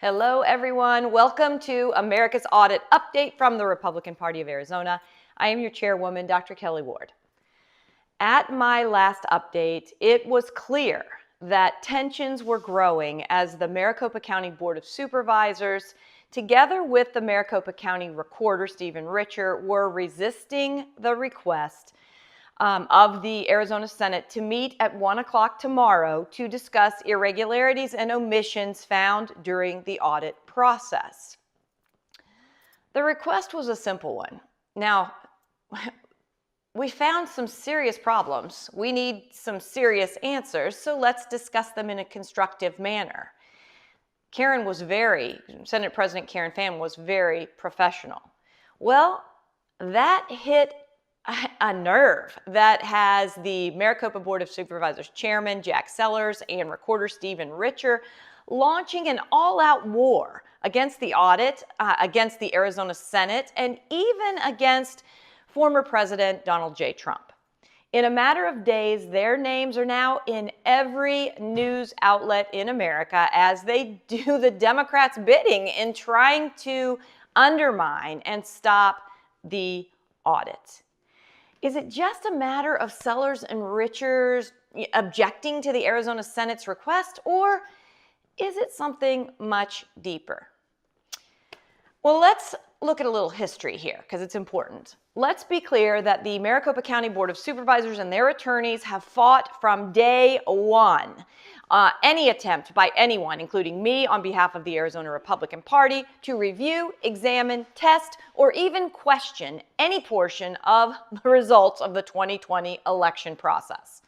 Hello, everyone. Welcome to America's Audit Update from the Republican Party of Arizona. I am your chairwoman, Dr. Kelly Ward. At my last update, it was clear that tensions were growing as the Maricopa County Board of Supervisors, together with the Maricopa County Recorder, Stephen Richer, were resisting the request of the Arizona Senate to meet at 1 o'clock tomorrow to discuss irregularities and omissions found during the audit process. The request was a simple one. Now, we found some serious problems. We need some serious answers, so let's discuss them in a constructive manner. Senate President Karen Fann was very professional. Well, that hit a nerve that has the Maricopa Board of Supervisors Chairman Jack Sellers and Recorder Stephen Richer launching an all-out war against the audit, against the Arizona Senate, and even against former President Donald J. Trump. In a matter of days, their names are now in every news outlet in America as they do the Democrats' bidding in trying to undermine and stop the audit. Is it just a matter of Sellers and Richards objecting to the Arizona Senate's request, or is it something much deeper? Well, let's look at a little history here because it's important. Let's be clear that the Maricopa County Board of Supervisors and their attorneys have fought from day one any attempt by anyone, including me on behalf of the Arizona Republican Party, to review, examine, test, or even question any portion of the results of the 2020 election process.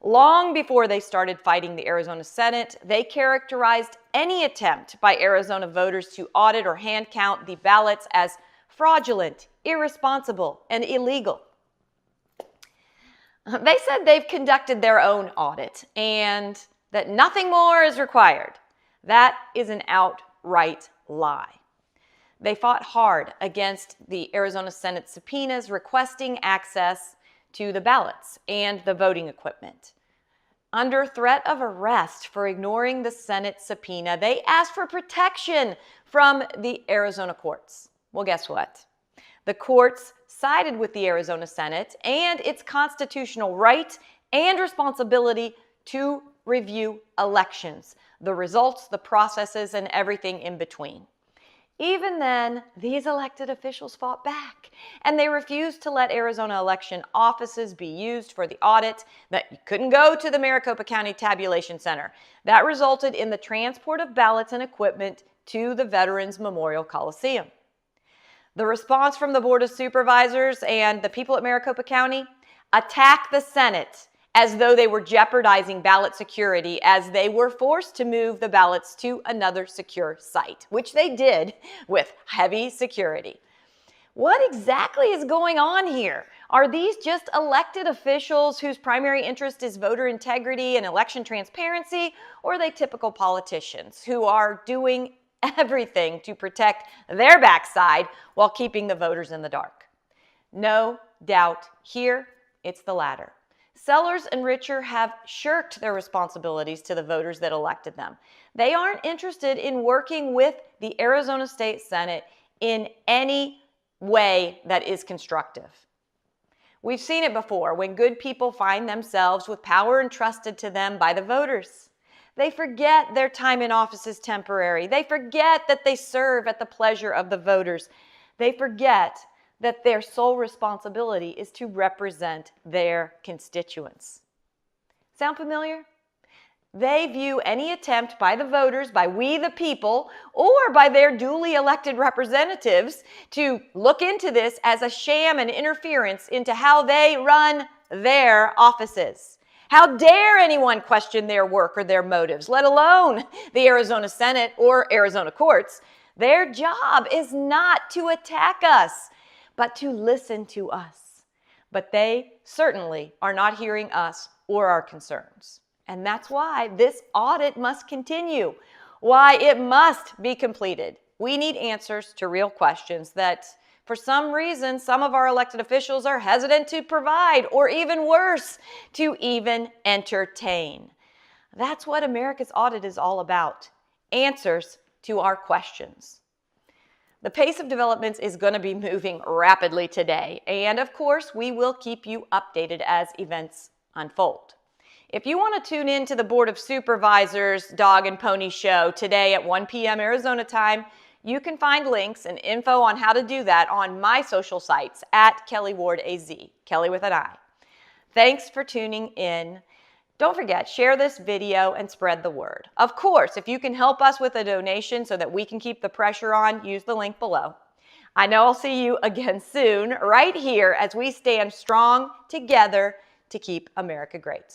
Long before they started fighting the Arizona Senate, they characterized any attempt by Arizona voters to audit or hand count the ballots as fraudulent, irresponsible, and illegal. They said they've conducted their own audit and that nothing more is required. That is an outright lie. They fought hard against the Arizona Senate subpoenas requesting access to the ballots and the voting equipment. Under threat of arrest for ignoring the Senate subpoena, they asked for protection from the Arizona courts. Well, guess what? The courts sided with the Arizona Senate and its constitutional right and responsibility to review elections, the results, the processes, and everything in between. Even then, these elected officials fought back, and they refused to let Arizona election offices be used for the audit, that you couldn't go to the Maricopa County Tabulation Center. That resulted in the transport of ballots and equipment to the Veterans Memorial Coliseum. The response from the Board of Supervisors and the people at Maricopa County: attack the Senate as though they were jeopardizing ballot security as they were forced to move the ballots to another secure site, which they did with heavy security. What exactly is going on here? Are these just elected officials whose primary interest is voter integrity and election transparency, or are they typical politicians who are doing everything to protect their backside while keeping the voters in the dark? No doubt here, it's the latter. Sellers and Richer have shirked their responsibilities to the voters that elected them. They aren't interested in working with the Arizona State Senate in any way that is constructive. We've seen it before when good people find themselves with power entrusted to them by the voters. They forget their time in office is temporary. They forget that they serve at the pleasure of the voters. They forget that their sole responsibility is to represent their constituents. Sound familiar? They view any attempt by the voters, by we the people, or by their duly elected representatives to look into this as a sham and interference into how they run their offices. How dare anyone question their work or their motives, let alone the Arizona Senate or Arizona courts? Their job is not to attack us, but to listen to us. But they certainly are not hearing us or our concerns. And that's why this audit must continue, why it must be completed. We need answers to real questions that, for some reason, some of our elected officials are hesitant to provide, or even worse, to even entertain. That's what America's audit is all about. Answers to our questions. The pace of developments is going to be moving rapidly today, and of course, we will keep you updated as events unfold. If you want to tune in to the Board of Supervisors Dog and Pony Show today at 1 p.m. Arizona time, you can find links and info on how to do that on my social sites at Kelly Ward AZ, Kelly with an I. Thanks for tuning in. Don't forget, share this video and spread the word. Of course, if you can help us with a donation so that we can keep the pressure on, use the link below. I know I'll see you again soon, right here, as we stand strong together to keep America great.